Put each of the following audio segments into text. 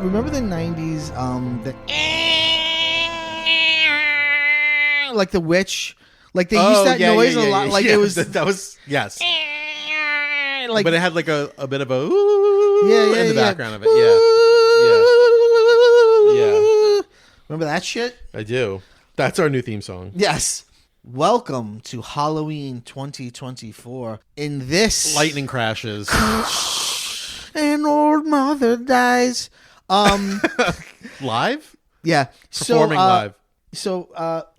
remember the 90s, like the witch, like they used that noise a lot. Like it was that was yes. Like, but it had like a bit of a ooh in the background of it. Yeah. Remember that shit? I do. That's our new theme song. Yes. Welcome to Halloween 2024. In this lightning crashes. An old mother dies. Live? Yeah. Performing live. So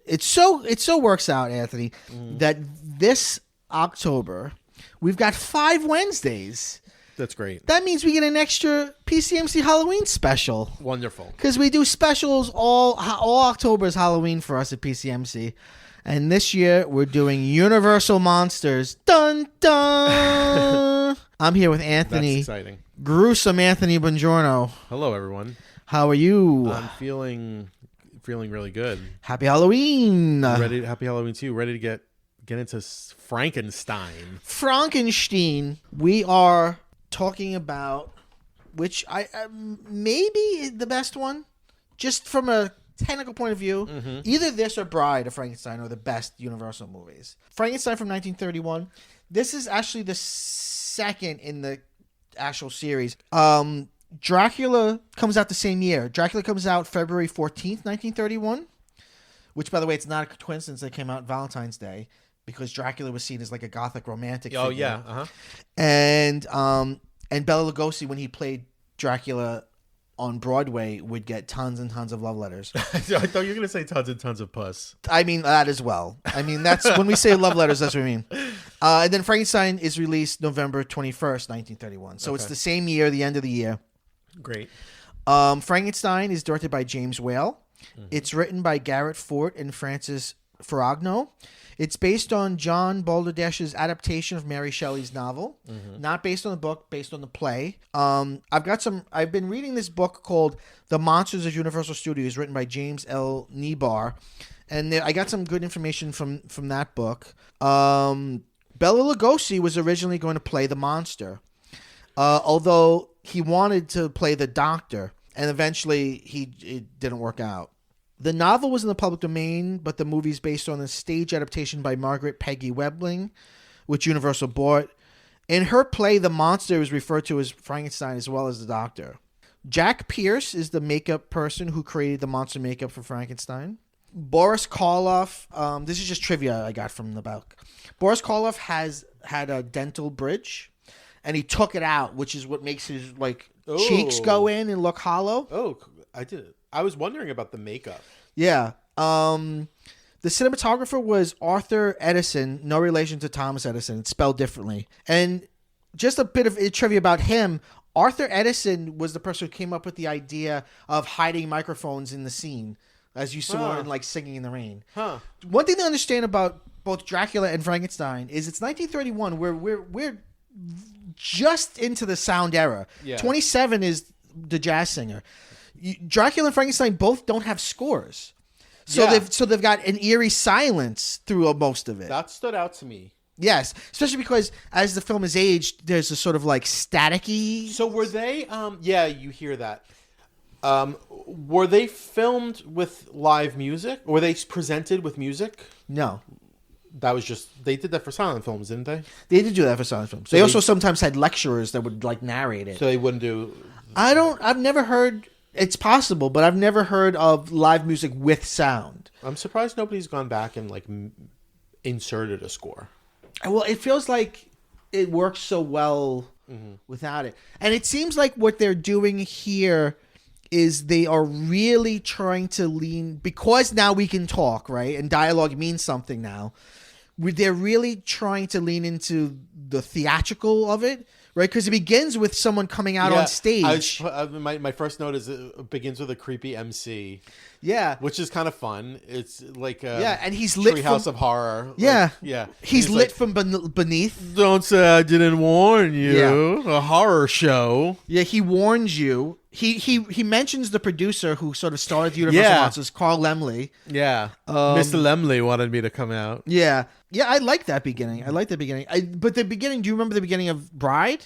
it so works out, Anthony, that this October we've got 5 Wednesdays. That's great. That means we get an extra PCMC Halloween special. Wonderful. Because we do specials all October is Halloween for us at PCMC. And this year we're doing Universal Monsters. Dun dun. I'm here with Anthony. That's exciting. Gruesome Anthony Bongiorno. Hello, everyone. How are you? I'm feeling really good. Happy Halloween. Happy Halloween to you. Ready to get into Frankenstein. Frankenstein. We are talking about which I maybe the best one, just from a technical point of view. Either this or Bride of Frankenstein are the best Universal movies. Frankenstein from 1931. This is actually the second in the actual series. Dracula comes out the same year. Dracula comes out February 14th, 1931, which, by the way, it's not a coincidence that came out Valentine's Day, because Dracula was seen as like a gothic romantic figure. Oh, yeah. And Bela Lugosi, when he played Dracula on Broadway, would get tons and tons of love letters. I thought you were going to say tons and tons of puss. I mean, that as well. I mean, that's when we say love letters, that's what we mean. And then Frankenstein is released November 21st, 1931. So It's the same year, the end of the year. Great. Frankenstein is directed by James Whale. It's written by Garrett Fort and Francis Ferragno. It's based on John Balderdash's adaptation of Mary Shelley's novel. Not based on the book, based on the play. I've been reading this book called The Monsters of Universal Studios, written by James L. Nebar. And I got some good information from that book. Bela Lugosi was originally going to play the monster, although he wanted to play the doctor, and eventually it didn't work out. The novel was in the public domain, but the movie is based on a stage adaptation by Margaret Peggy Webling, which Universal bought. In her play, the monster is referred to as Frankenstein as well as the doctor. Jack Pierce is the makeup person who created the monster makeup for Frankenstein. Boris Karloff, this is just trivia I got from the book. Boris Karloff had a dental bridge, and he took it out, which is what makes his cheeks go in and look hollow. Oh, I did it. I was wondering about the makeup. Yeah. The cinematographer was Arthur Edison, no relation to Thomas Edison. It's spelled differently. And just a bit of trivia about him. Arthur Edison was the person who came up with the idea of hiding microphones in the scene, as you saw in Singing in the Rain. One thing to understand about both Dracula and Frankenstein is it's 1931. We're just into the sound era. Yeah. 27 is the jazz singer. Dracula and Frankenstein both don't have scores, so they've got an eerie silence through most of it. That stood out to me. Yes, especially because as the film has aged, there's a sort of staticky. So were they? Yeah, you hear that. Were they filmed with live music? Or were they presented with music? No. That was just they did that for silent films, didn't they? They did do that for silent films. So they also sometimes had lecturers that would narrate it. So they wouldn't do. I've never heard. It's possible, but I've never heard of live music with sound. I'm surprised nobody's gone back and inserted a score. Well, it feels like it works so well without it. And it seems like what they're doing here is they are really trying to lean, because now we can talk, right? And dialogue means something now. They're really trying to lean into the theatrical of it. Right, because it begins with someone coming out on stage. My first note is it begins with a creepy MC. Yeah, which is kind of fun. It's like and he's lit Treehouse of Horror. Yeah, yeah. He's lit from beneath. Don't say I didn't warn you. Yeah. A horror show. Yeah, he warns you. He mentions the producer who sort of started the Universal Monsters, Carl Laemmle. Yeah, Mr. Laemmle wanted me to come out. Yeah, I like that beginning. But the beginning. Do you remember the beginning of Bride?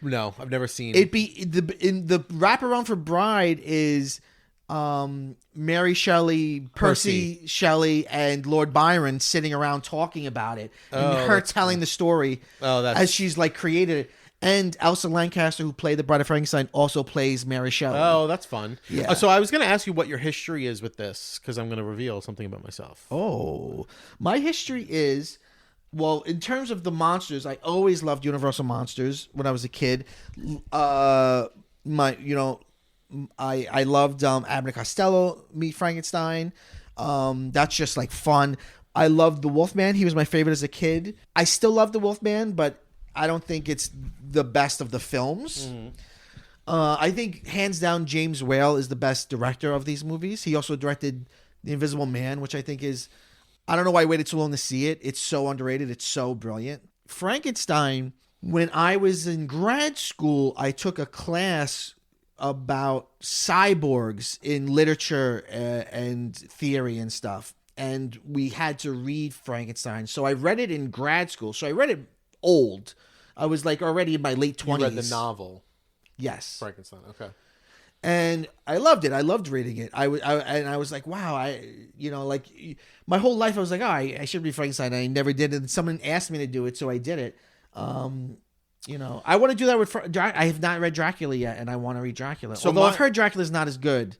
No, I've never seen. It'd be in the wraparound for Bride is Mary Shelley, Percy Shelley, and Lord Byron sitting around talking about it, and her telling the story as she's like created it. And Elsa Lancaster, who played the Bride of Frankenstein, also plays Mary Shelley. Oh, that's fun. Yeah. So I was going to ask you what your history is with this, because I'm going to reveal something about myself. Oh, my history is, well, in terms of the monsters, I always loved Universal Monsters when I was a kid. I loved Abbott and Costello Meet Frankenstein. That's just like fun. I loved the Wolfman. He was my favorite as a kid. I still love the Wolfman, but I don't think it's the best of the films. I think hands down James Whale is the best director of these movies. He also directed The Invisible Man, which I think is, I don't know why I waited so long to see it. It's so underrated. It's so brilliant. Frankenstein, when I was in grad school, I took a class about cyborgs in literature and theory and stuff. And we had to read Frankenstein. So I read it in grad school. So I read it old. I was like already in my late 20s. You read the novel? Yes. Frankenstein, okay. And I loved it. I loved reading it. I was like, wow, like my whole life I was like, oh, I should read Frankenstein. I never did it. And someone asked me to do it, so I did it. I want to do that with I have not read Dracula yet, and I want to read Dracula. So although I've heard Dracula's not as good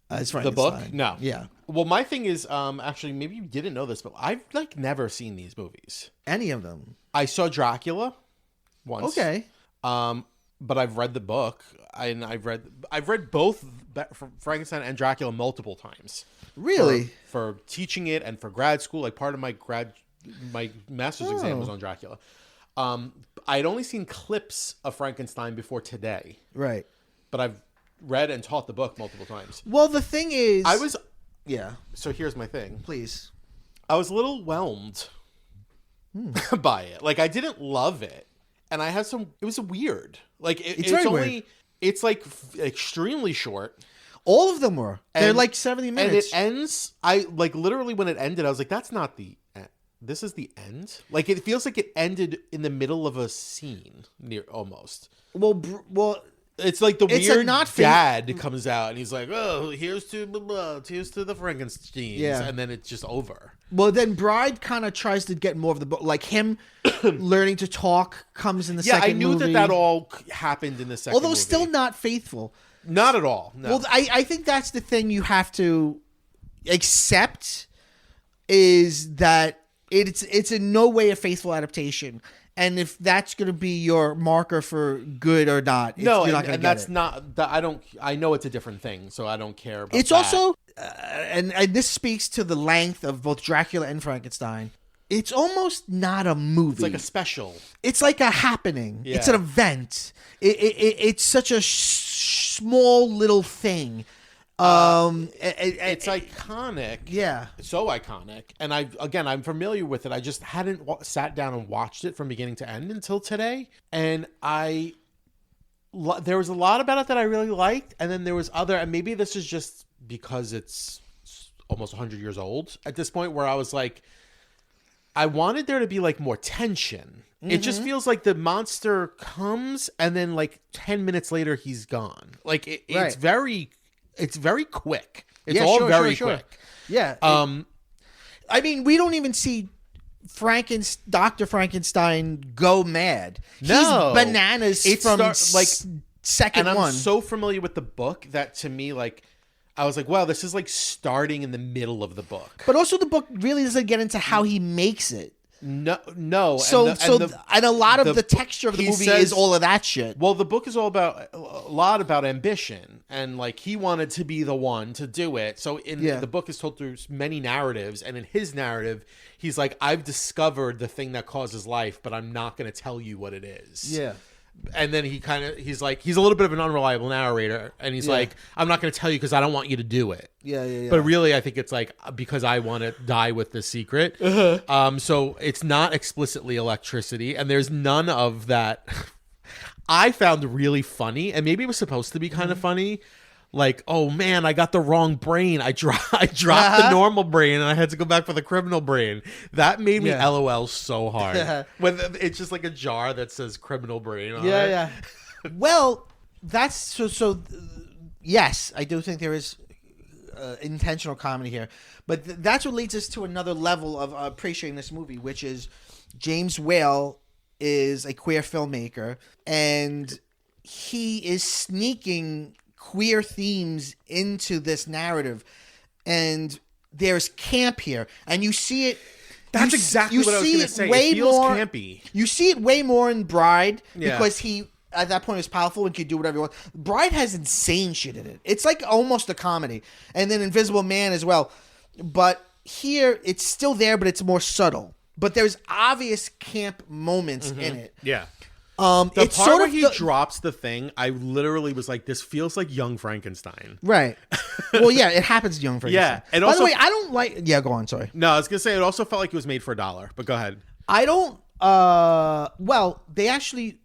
as Frankenstein. The book? No. Yeah. Well, my thing is, actually, maybe you didn't know this, but I've like never seen these movies. Any of them? I saw Dracula once. Okay. But I've read the book, and I've read both Frankenstein and Dracula multiple times. Really? For teaching it and for grad school, like part of my master's exam was on Dracula. I'd only seen clips of Frankenstein before today. Right. But I've read and taught the book multiple times. Well, the thing is, yeah. So here's my thing. Please. I was a little whelmed by it. Like, I didn't love it. And I had it was weird. Like, it's only weird. It's like extremely short. All of them were. They're like 70 minutes. And it ends, I like literally when it ended, I was like, that's not the end. This is the end? Like, it feels like it ended in the middle of a scene, almost. Well, it's like the weird dad comes out and he's like, oh, here's to the Frankensteins. Yeah. And then it's just over. Well, then Bride kind of tries to get more of the book. Like him learning to talk comes in the second movie. Yeah, I knew that all happened in the second movie. Still not faithful. Not at all. No. Well, I think that's the thing you have to accept is that it's in no way a faithful adaptation. And if that's going to be your marker for good or not, you're not going to get that's it. not. I know it's a different thing, so I don't care about it's that. Also, and this speaks to the length of both Dracula and Frankenstein. It's almost not a movie. It's like a special. It's like a happening. Yeah. It's an event. It's such a small little thing. It's iconic. Yeah. So iconic. And I'm familiar with it. I just hadn't sat down and watched it from beginning to end until today. And there was a lot about it that I really liked. And then there was and maybe this is just because it's almost 100 years old at this point, where I was like, I wanted there to be like more tension. Mm-hmm. It just feels like the monster comes and then like 10 minutes later he's gone. Like it's very quick. It's all very quick. Yeah. I mean, we don't even see Dr. Frankenstein go mad. No. He's bananas from second one. And I'm one. so familiar with the book that to me, like, I was like, wow, this is like starting in the middle of the book. But also the book really doesn't get into how he makes it. No. And a lot of the texture of the movie is all of that shit. Well, the book is a lot about ambition, and like he wanted to be the one to do it. So the book is told through many narratives, and in his narrative, he's like, I've discovered the thing that causes life, but I'm not going to tell you what it is. Yeah. And then he's like, he's a little bit of an unreliable narrator, and he's like, I'm not going to tell you because I don't want you to do it. Yeah. But really, I think it's like, because I want to die with the secret. So it's not explicitly electricity, and there's none of that. I found really funny, and maybe it was supposed to be kind of funny, like, oh man, I got the wrong brain. I dropped the normal brain and I had to go back for the criminal brain. That made me LOL so hard. When it's just like a jar that says criminal brain on it. Yeah. Well, that's so. Yes, I do think there is intentional comedy here, but that's what leads us to another level of appreciating this movie, which is James Whale is a queer filmmaker, and he is sneaking queer themes into this narrative, and there's camp here, and you see it. That's exactly what I was going to say. Way it feels more, campy. You see it way more in Bride because he at that point was powerful and could do whatever he wants. Bride has insane shit in it. It's like almost a comedy, and then Invisible Man as well. But here it's still there, but it's more subtle. But there's obvious camp moments in it. Yeah. The part where he drops the thing, I literally was like, this feels like Young Frankenstein. Right. Well, yeah, it happens to Young Frankenstein. Yeah. And by the way, I don't like... Yeah, go on, sorry. No, I was going to say, it also felt like it was made for $1, but go ahead. I don't... well, they actually...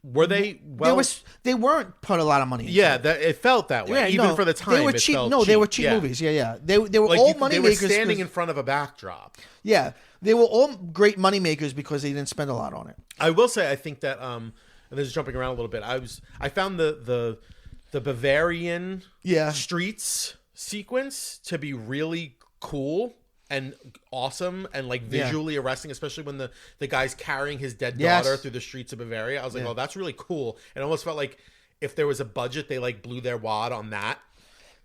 Were they... Well, they weren't put a lot of money into it. It felt that way. Even for the time, they were cheap. They were cheap movies. Yeah. They were like all money makers. They were standing in front of a backdrop. Yeah. They were all great money makers because they didn't spend a lot on it. I will say, I think that... and this is jumping around a little bit. I found the Bavarian streets sequence to be really cool and awesome and like visually arresting, especially when the guy's carrying his dead daughter through the streets of Bavaria. I was like, oh, that's really cool. And it almost felt like if there was a budget, they like blew their wad on that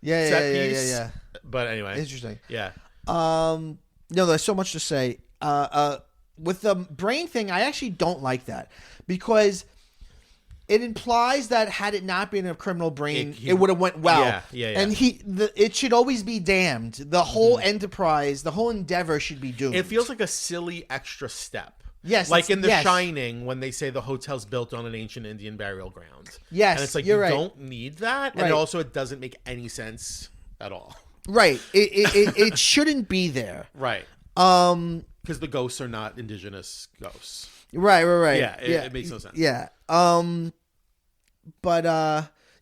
set piece. Yeah. But anyway. Interesting. Yeah. No, there's so much to say. With the brain thing, I actually don't like that because it implies that had it not been a criminal brain, it would have went well. Yeah. And it should always be damned. The whole enterprise, the whole endeavor should be doomed. It feels like a silly extra step. Yes. Like in The Shining when they say the hotel's built on an ancient Indian burial ground. Yes, and it's like, you're right. Don't need that. Right. And also it doesn't make any sense at all. Right. It shouldn't be there. Right. Because the ghosts are not indigenous ghosts. Right. Yeah, it makes no sense. Yeah. But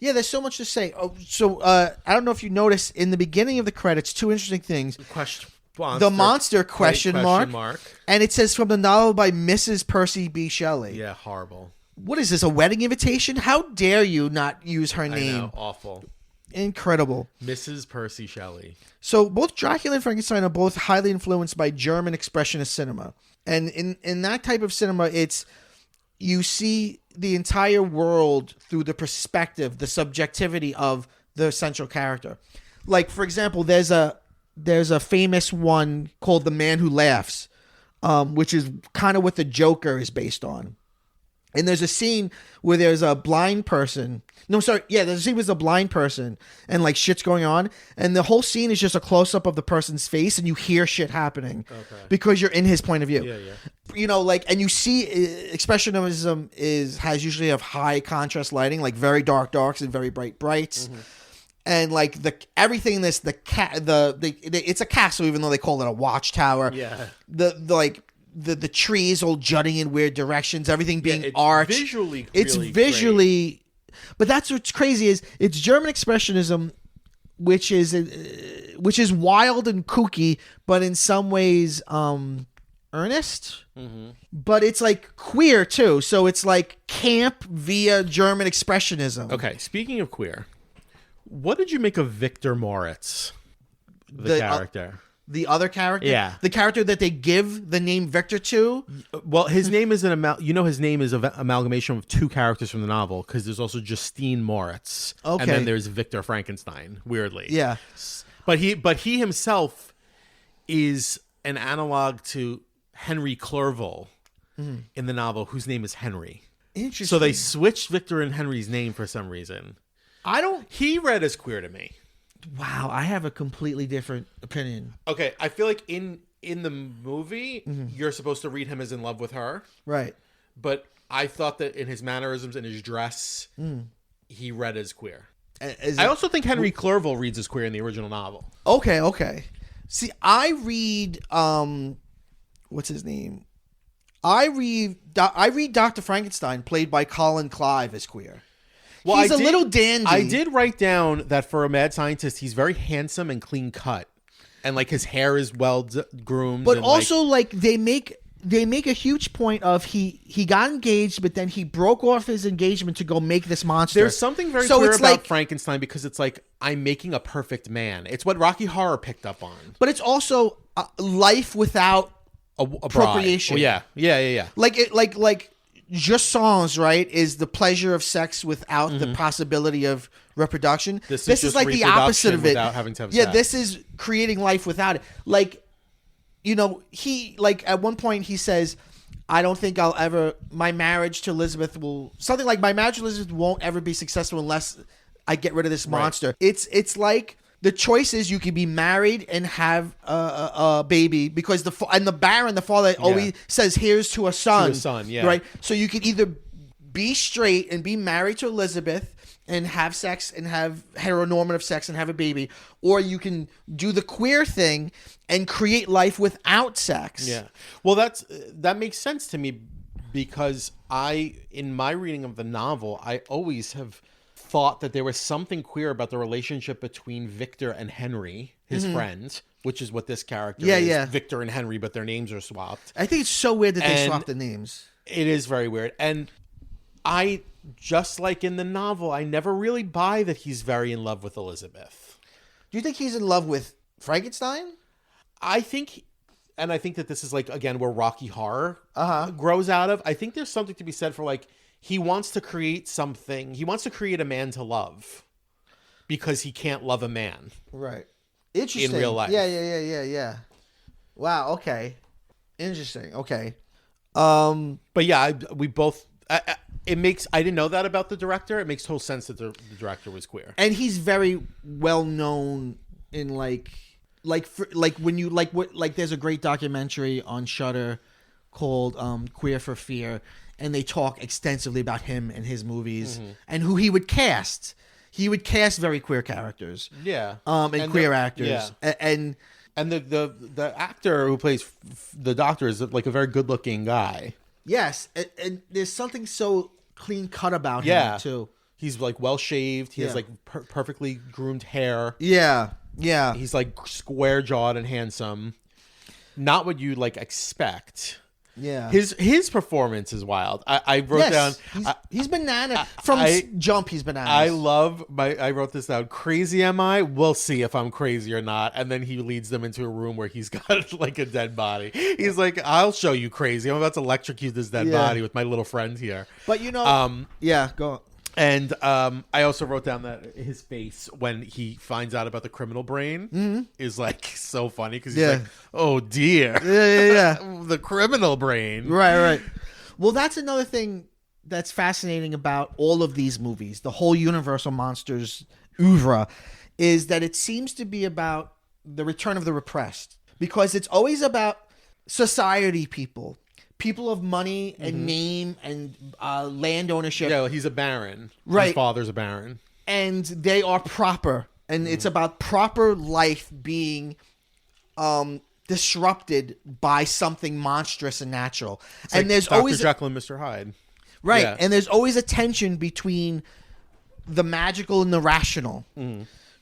there's so much to say. I don't know if you noticed in the beginning of the credits, two interesting things. The monster question mark, and it says from the novel by Mrs. Percy B. Shelley. Yeah, horrible. What is this, a wedding invitation? How dare you not use her name? I know, awful. Incredible. Mrs. Percy Shelley. So both Dracula and Frankenstein are both highly influenced by German expressionist cinema. And in that type of cinema, you see the entire world through the perspective, the subjectivity of the central character. Like, for example, there's a famous one called The Man Who Laughs, which is kind of what the Joker is based on. And there's a scene where there's a blind person. No, sorry. Yeah, there's a scene with a blind person and like shit's going on. And the whole scene is just a close up of the person's face and you hear shit happening because you're in his point of view. Yeah. You know, like, and you see expressionism has usually have high contrast lighting, like very darks and very brights. Mm-hmm. And like everything in this, it's a castle, even though they call it a watchtower. Yeah. The trees all jutting in weird directions, everything being arched. Visually, it's really visually great. But that's what's crazy is it's German expressionism, which is wild and kooky, but in some ways earnest. Mm-hmm. But it's like queer too, so it's like camp via German expressionism. Okay, speaking of queer, what did you make of Victor Moritz, the character? The other character? Yeah. The character that they give the name Victor to? Well, his name is his name is an amalgamation of two characters from the novel because there's also Justine Moritz. Okay. And then there's Victor Frankenstein, weirdly. Yeah. But he himself is an analog to Henry Clerval in the novel, whose name is Henry. Interesting. So they switched Victor and Henry's name for some reason. He read as queer to me. Wow, I have a completely different opinion. Okay, I feel like in the movie, you're supposed to read him as in love with her. Right. But I thought that in his mannerisms and his dress, he read as queer. I also think Henry Clerval reads as queer in the original novel. Okay. See, I read, what's his name? I read Dr. Frankenstein, played by Colin Clive, as queer. Well, he's a little dandy. I did write down that for a mad scientist, he's very handsome and clean cut, and like his hair is well groomed. But and also, like they make a huge point of he got engaged, but then he broke off his engagement to go make this monster. there's something very queer about Frankenstein because it's like I'm making a perfect man. It's what Rocky Horror picked up on. But it's also life without A procreation. Well, yeah. Like just songs, right? Is the pleasure of sex without the possibility of reproduction. This is just like the opposite of it. without having to have yeah, sex. this is creating life without it. Like, he like at one point he says, I don't think my marriage to Elizabeth something like my marriage to Elizabeth won't ever be successful unless I get rid of this monster. Right. It's like the choice is you could be married and have a baby because the father always says here's to a son. Right. So you could either be straight and be married to Elizabeth and have sex and have heteronormative sex and have a baby, or you can do the queer thing and create life without sex. Yeah. Well, that makes sense to me because in my reading of the novel, I always have thought that there was something queer about the relationship between Victor and Henry, his friend, which is what this character is. Yeah. Victor and Henry, but their names are swapped. I think it's so weird that they swapped the names. It is very weird. And just like in the novel, I never really buy that he's very in love with Elizabeth. Do you think he's in love with Frankenstein? I think that this is like, again, where Rocky Horror grows out of. I think there's something to be said for like, he wants to create something. He wants to create a man to love because he can't love a man. Right. Interesting. In real life. Yeah. Wow. Okay. Interesting. Okay. But yeah, we both, it makes, I didn't know that about the director. It makes total sense that the director was queer. And he's very well known in like there's a great documentary on Shudder called Queer for Fear, and they talk extensively about him and his movies and who he would cast. He would cast very queer characters. Yeah. And queer actors. Yeah. And the actor who plays the doctor is like a very good looking guy. Yes. And there's something so clean cut about him too. He's like well shaved. He has like perfectly groomed hair. Yeah. Yeah. He's like square jawed and handsome. Not what you like expect. Yeah. His performance is wild. I wrote down. He's banana from jump. He's bananas. I wrote this down. Crazy am I? We'll see if I'm crazy or not. And then he leads them into a room where he's got like a dead body. He's like, I'll show you crazy. I'm about to electrocute this dead body with my little friend here. But go on. And I also wrote down that his face when he finds out about the criminal brain is like so funny because he's like, oh dear. Yeah. The criminal brain. Right. Well, that's another thing that's fascinating about all of these movies, the whole Universal Monsters oeuvre, is that it seems to be about the return of the repressed. Because it's always about society people of money and name and land ownership. Yeah, he's a baron. Right. His father's a baron. And they are proper. And it's about proper life being disrupted by something monstrous and natural. It's and like there's Dr. always Jekyll and Mr. Hyde. Right. Yeah. And there's always a tension between the magical and the rational.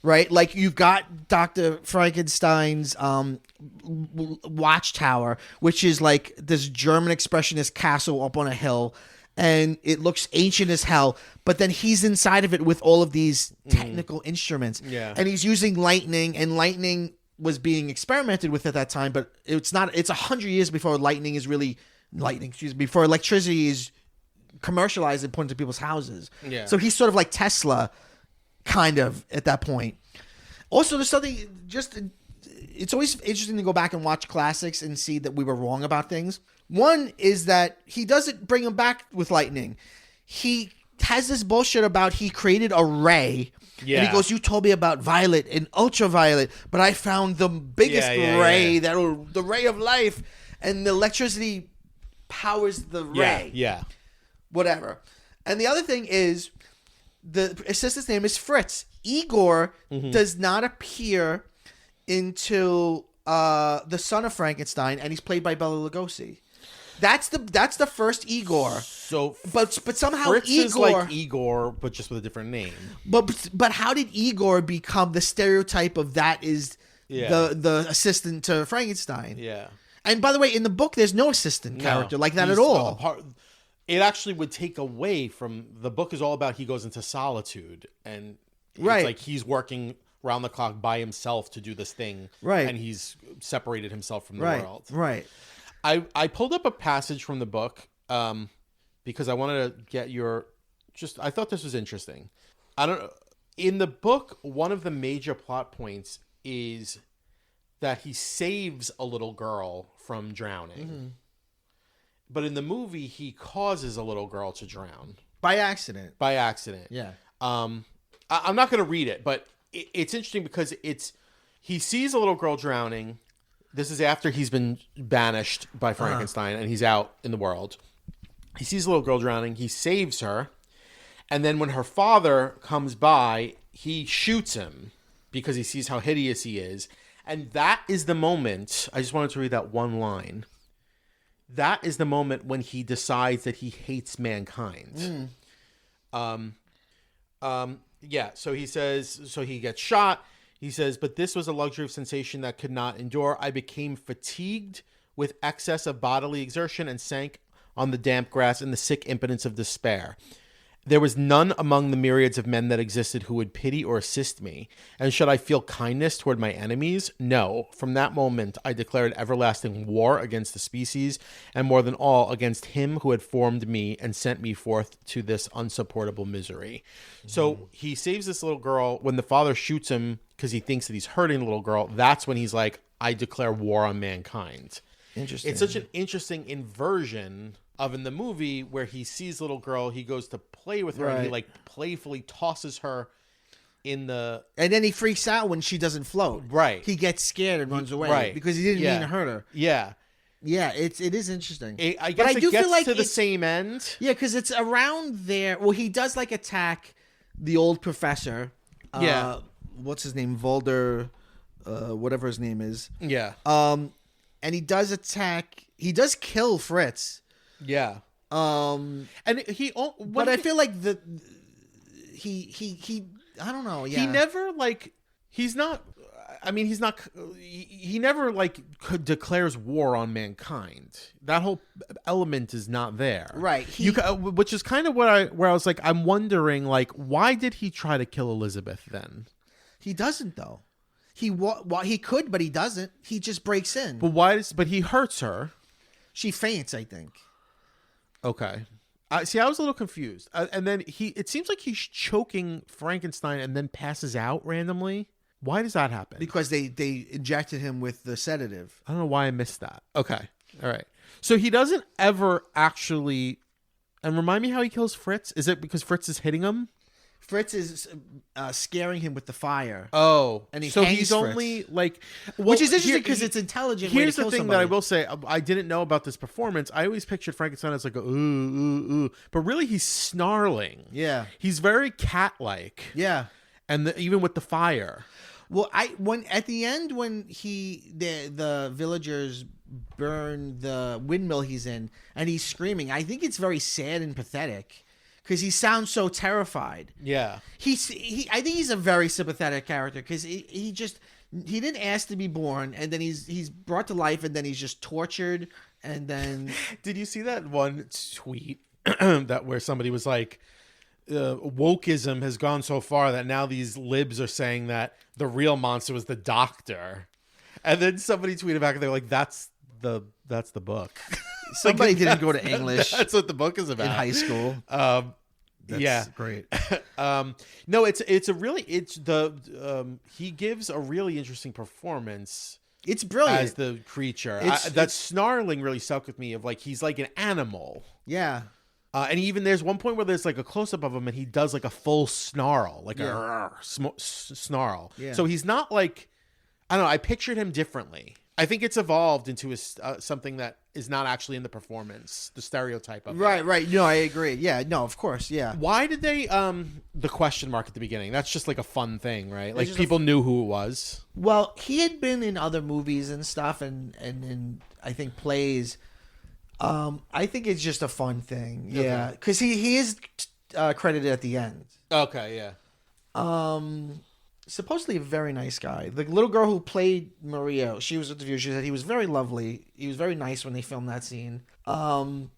Right? Like you've got Dr. Frankenstein's watchtower, which is like this German expressionist castle up on a hill, and it looks ancient as hell, but then he's inside of it with all of these technical instruments. Yeah. And he's using lightning, and lightning was being experimented with at that time, but it's 100 years before before electricity is commercialized and put into people's houses. Yeah. So he's sort of like Tesla kind of at that point. Also, there's something it's always interesting to go back and watch classics and see that we were wrong about things. One is that he doesn't bring them back with lightning. He has this bullshit about he created a ray. Yeah. And he goes, you told me about violet and ultraviolet, but I found the biggest ray, the ray of life, and the electricity powers the ray. Yeah. Whatever. And the other thing is, the assistant's name is Fritz. Igor does not appear until the son of Frankenstein, and he's played by Bela Lugosi. That's the first Igor. So, But somehow Fritz Igor is like Igor, but just with a different name. But how did Igor become the stereotype of that is the assistant to Frankenstein? Yeah. And by the way, in the book, there's no assistant character like that at all. It actually would take away from the book. Is all about he goes into solitude and it's like he's working around the clock by himself to do this thing, right? And he's separated himself from the world, right? I pulled up a passage from the book because I wanted to get your I thought this was interesting. In the book, one of the major plot points is that he saves a little girl from drowning. Mm-hmm. But in the movie, he causes a little girl to drown. By accident. Yeah. I'm not going to read it, but it's interesting because he sees a little girl drowning. This is after he's been banished by Frankenstein and he's out in the world. He sees a little girl drowning. He saves her. And then when her father comes by, he shoots him because he sees how hideous he is. And that is the moment. I just wanted to read that one line. That is the moment when he decides that he hates mankind. Yeah. So he says, he gets shot. He says, but this was a luxury of sensation that could not endure. I became fatigued with excess of bodily exertion and sank on the damp grass in the sick impotence of despair. There was none among the myriads of men that existed who would pity or assist me. And should I feel kindness toward my enemies? No. From that moment, I declared everlasting war against the species, and more than all, against him who had formed me and sent me forth to this unsupportable misery. Mm-hmm. So he saves this little girl. When the father shoots him because he thinks that he's hurting the little girl, that's when he's like, I declare war on mankind. Interesting. It's such an interesting inversion of in the movie where he sees little girl, he goes to play with her and he like playfully tosses her in the... And then he freaks out when she doesn't float. Right. He gets scared and runs away because he didn't mean to hurt her. Yeah. Yeah, it is interesting. I guess it gets to the same end. Yeah, because it's around there. Well, he does like attack the old professor. Yeah. What's his name? Volder, whatever his name is. Yeah. And he does attack... He does kill Fritz. Yeah. And but I feel like he I don't know. Yeah. He never he never declares war on mankind. That whole element is not there. Right. Which is kind of where I was like, I'm wondering, like, why did he try to kill Elizabeth then? He doesn't though. He could, but he doesn't. He just breaks in. But he hurts her. She faints, I think. Okay. I was a little confused. And then it seems like he's choking Frankenstein and then passes out randomly. Why does that happen? Because they injected him with the sedative. I don't know why I missed that. Okay. All right. So he doesn't ever actually... And remind me how he kills Fritz? Is it because Fritz is hitting him? Fritz is scaring him with the fire. Oh, and he's only like, which is interesting because it's intelligent. Here's the thing somebody. that I will say: I didn't know about this performance. I always pictured Frankenstein as like a ooh, but really he's snarling. Yeah, he's very cat-like. Yeah, and even with the fire. Well, at the end when the villagers burn the windmill he's in and he's screaming, I think it's very sad and pathetic. Because he sounds so terrified. Yeah. I think he's a very sympathetic character because he didn't ask to be born, and then he's brought to life, and then he's just tortured, and then... Did you see that one tweet where somebody was like, wokeism has gone so far that now these libs are saying that the real monster was the doctor. And then somebody tweeted back and they were like, that's the book. Somebody didn't go to English. That's what the book is about in high school. That's great. No, he gives a really interesting performance. It's brilliant as the creature. That snarling really stuck with me. Of like he's like an animal. Yeah. And even there's one point where there's like a close up of him, and he does like a full snarl, like a snarl. Yeah. So he's not like, I don't know. I pictured him differently. I think it's evolved into something that is not actually in the performance, the stereotype of it. Right. No, I agree. Yeah, no, of course, yeah. Why did they, the question mark at the beginning? That's just like a fun thing, right? Like people knew who it was. Well, he had been in other movies and stuff and in, I think, plays. I think it's just a fun thing. Yeah, because he is credited at the end. Okay, yeah. Supposedly a very nice guy. The little girl who played Maria, she was interviewed. She said he was very lovely. He was very nice when they filmed that scene. God,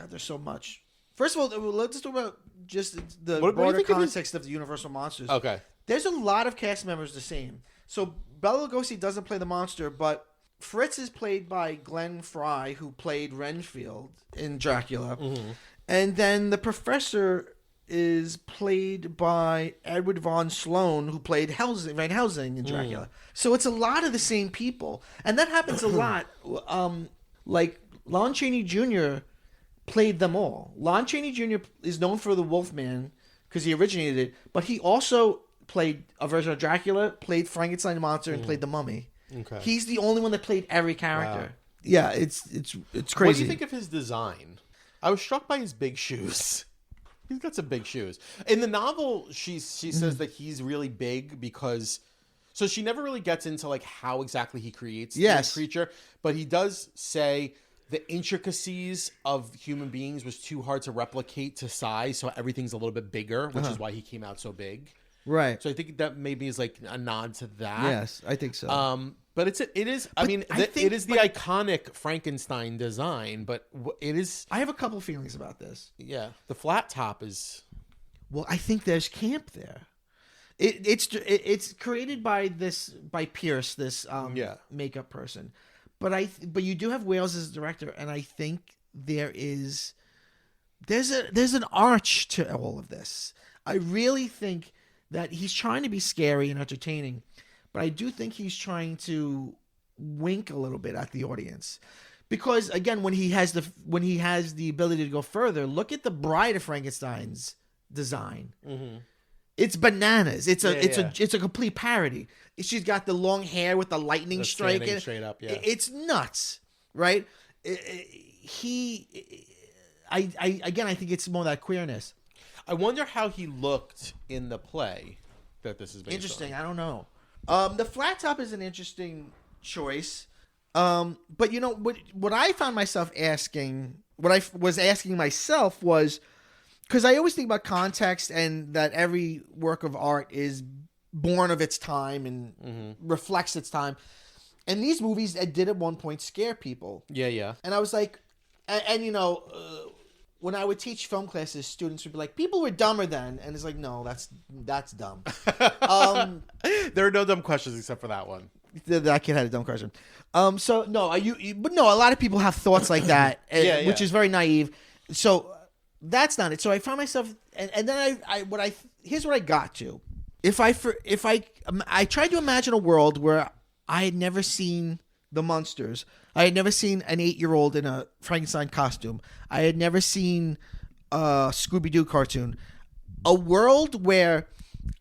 there's so much. First of all, let's talk about just the broader context of the Universal Monsters. Okay. There's a lot of cast members the same. So Bela Lugosi doesn't play the monster, but Fritz is played by Glenn Frey, who played Renfield in Dracula. Mm-hmm. And then the professor is played by Edward von Sloan, who played Van Helsing in Dracula. So it's a lot of the same people. And that happens a lot. Like Lon Chaney Jr. played them all. Lon Chaney Jr. is known for the Wolfman because he originated it, but he also played a version of Dracula, played Frankenstein the Monster, and played the Mummy. Okay. He's the only one that played every character. Wow. Yeah, it's crazy. What do you think of his design? I was struck by his big shoes. He's got some big shoes. In the novel, she says that he's really big because... So she never really gets into like how exactly he creates the creature, but he does say the intricacies of human beings was too hard to replicate to size, so everything's a little bit bigger, which is why he came out so big. Right. So I think that maybe is like a nod to that. Yes, I think so. But it is. I mean, it is the iconic Frankenstein design, but it is. I have a couple feelings about this. Yeah, the flat top is. Well, I think there's camp there. It's created by Pierce, this makeup person, but you do have Wales as director, and I think there's an arch to all of this. I really think that he's trying to be scary and entertaining, but I do think he's trying to wink a little bit at the audience. Because again, when he has the ability to go further, look at the Bride of Frankenstein's design. Mm-hmm. It's bananas. It's a complete parody. She's got the long hair with the lightning strike. Straight up, yeah. It's nuts, right? I think it's more that queerness. I wonder how he looked in the play that this is based Interesting. On. I don't know. The flat top is an interesting choice. But you know what I found myself asking, what I was asking myself was, because I always think about context and that every work of art is born of its time and reflects its time. And these movies did at one point scare people. Yeah, yeah. And I was like, and you know, when I would teach film classes, students would be like, people were dumber then. And it's like, no, that's dumb. There are no dumb questions except for that one. That kid had a dumb question. So no, but no, a lot of people have thoughts like that, which is very naive. So that's not it. So I found myself, and then here's what I got to. If I tried to imagine a world where I had never seen the monsters. I had never seen an 8-year-old in a Frankenstein costume. I had never seen a Scooby-Doo cartoon. A world where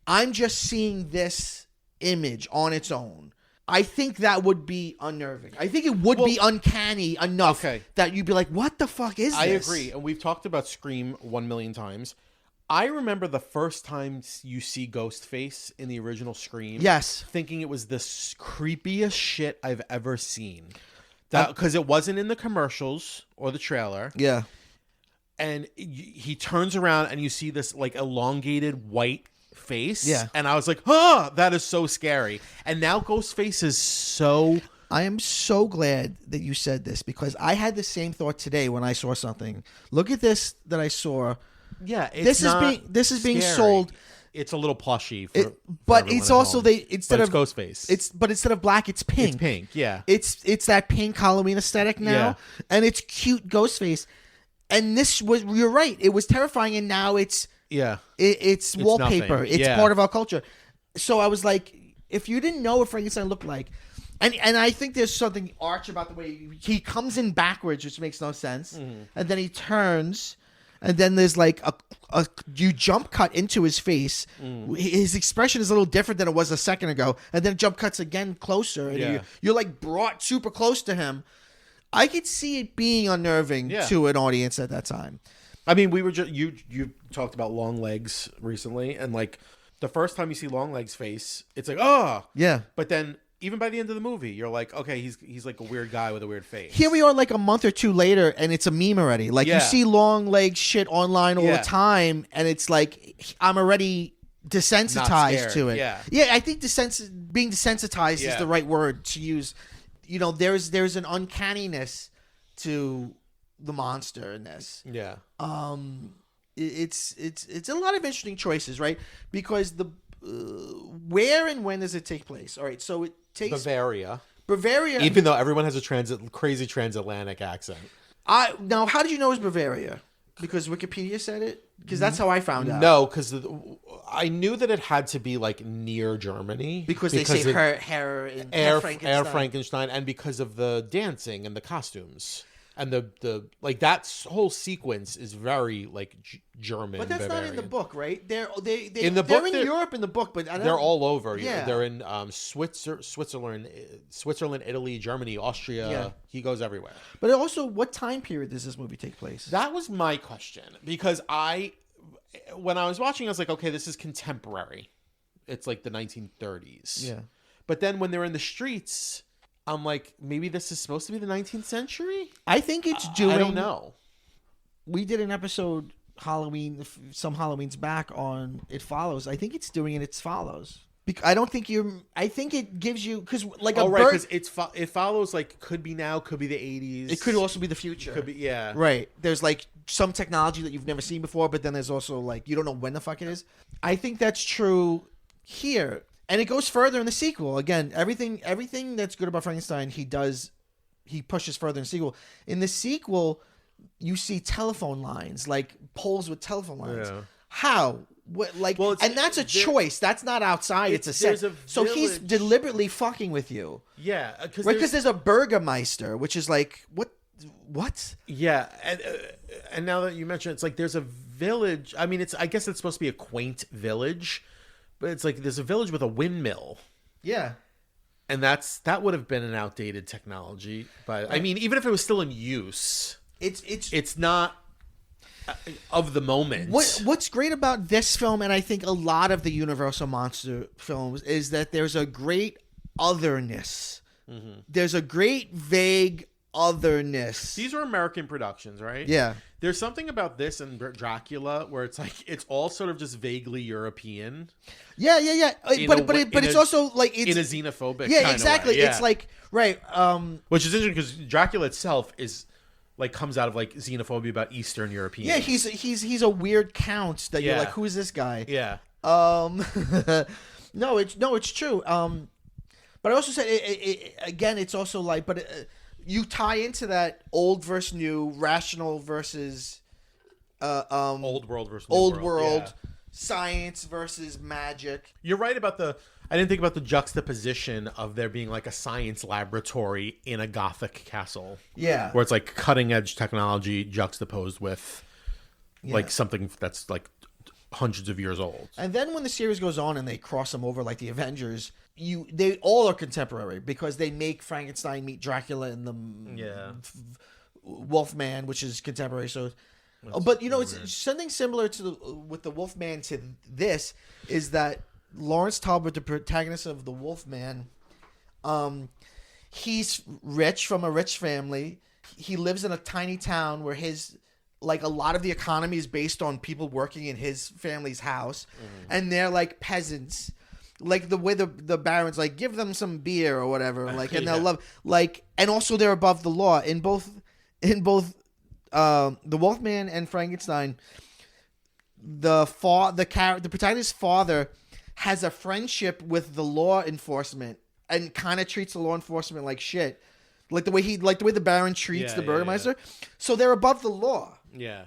I'm just seeing this image on its own. I think that would be unnerving. I think it would be uncanny enough that you'd be like, what the fuck is this? I agree. And we've talked about Scream 1 million times. I remember the first time you see Ghostface in the original Scream. Yes. Thinking it was the creepiest shit I've ever seen. Because it wasn't in the commercials or the trailer. Yeah. And he turns around and you see this like elongated white face. Yeah. And I was like, huh, that is so scary. And now Ghostface is so... I am so glad that you said this because I had the same thought today when I saw something. Look at this that I saw. Yeah, this is being sold. It's a little plushy, but it's also instead of Ghostface. Instead of black, it's pink. It's pink, yeah. It's that pink Halloween aesthetic now, and it's cute Ghostface. And you're right. It was terrifying, and now it's wallpaper. Nothing. It's part of our culture. So I was like, if you didn't know what Frankenstein looked like, and I think there's something arch about the way he comes in backwards, which makes no sense, and then he turns. And then there's like you jump cut into his face. His expression is a little different than it was a second ago. And then jump cuts again closer. And you're like brought super close to him. I could see it being unnerving to an audience at that time. I mean, we were just you talked about Longlegs recently, and like the first time you see Longlegs' face, it's like, oh, yeah. But then even by the end of the movie, you're like, okay, he's like a weird guy with a weird face. Here we are like a month or two later, and it's a meme already. Like, you see long leg shit online all the time, and it's like, I'm already desensitized to it. Yeah, I think being desensitized is the right word to use. You know, there's an uncanniness to the monster in this. Yeah. It's a lot of interesting choices, right? Because the where and when does it take place? All right, so it takes Bavaria. Even though everyone has a crazy transatlantic accent. Now, how did you know it was Bavaria? Because Wikipedia said it? Because that's how I found out. No, because I knew that it had to be like near Germany. Because they say Herr Frankenstein, and because of the dancing and the costumes. And the like, that whole sequence is very like German. But that's Bavarian. not in the book, right? They're in the book. They're in Europe in the book, but they're all over. Yeah, they're in Switzerland, Italy, Germany, Austria. Yeah. He goes everywhere. But also, what time period does this movie take place? That was my question, because when I was watching, I was like, okay, this is contemporary. It's like the 1930s. Yeah. But then when they're in the streets, I'm like, maybe this is supposed to be the 19th century? I think it's doing... I don't know. We did an episode Halloween, some Halloweens back on It Follows. I think it's doing It Follows. I don't think you're... I think it gives you... Because like because It Follows, like, could be now, could be the 80s. It could also be the future. Could be, yeah. Right. There's like some technology that you've never seen before, but then there's also like, you don't know when the fuck it is. I think that's true here. And it goes further in the sequel. Again, everything that's good about Frankenstein, he pushes further in the sequel. In the sequel, you see telephone lines, like poles with telephone lines. Yeah. How? What? Like, well, and that's a choice. That's not outside. It's a set. So he's deliberately fucking with you. Yeah, because there's a Burgermeister, which is like what? Yeah, and now that you mention it, it's like there's a village. I mean, I guess it's supposed to be a quaint village. But it's like there's a village with a windmill. Yeah. And that would have been an outdated technology. But I mean, even if it was still in use, it's not of the moment. What's great about this film, and I think a lot of the Universal monster films, is that there's a great otherness. Mm-hmm. There's a great vague otherness. These are American productions, right? Yeah. There's something about this and Dracula where it's like it's all sort of just vaguely European. Yeah. But it's also like it's in a xenophobic. Yeah, kind exactly. Of way. Yeah. It's like right. Which is interesting because Dracula itself is like comes out of like xenophobia about Eastern Europeans. Yeah, he's a weird count that you're like, who is this guy? Yeah. No, it's true. But I also said again, it's also like, you tie into that old versus new, rational versus old world versus new old world, science versus magic. You're right about I didn't think about the juxtaposition of there being like a science laboratory in a Gothic castle. Yeah, where it's like cutting edge technology juxtaposed with like something that's like hundreds of years old. And then when the series goes on and they cross them over like the Avengers, they all are contemporary because they make Frankenstein meet Dracula in the Wolfman, which is contemporary. So, but it's something similar to with the Wolfman to this is that Lawrence Talbot, the protagonist of the Wolfman, he's rich from a rich family. He lives in a tiny town where a lot of the economy is based on people working in his family's house, and they're like peasants. Like the way the Baron's like, give them some beer or whatever, like, and they'll love, like, and also they're above the law in both the Wolfman and Frankenstein. The protagonist's father has a friendship with the law enforcement and kind of treats the law enforcement like shit, like the way the Baron treats the Burgermeister. Yeah. So they're above the law. Yeah,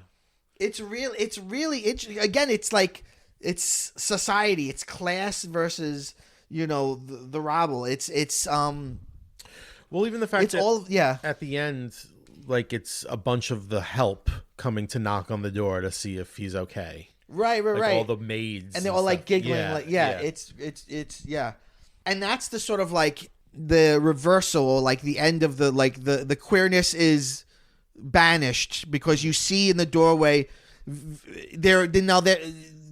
it's really interesting. Again, it's like. It's society. It's class versus, the rabble. It's well, even the fact that at the end, like it's a bunch of the help coming to knock on the door to see if he's okay. Right. All the maids and they're all like giggling. It's and that's the sort of like the reversal, or like the end of the queerness is banished because you see in the doorway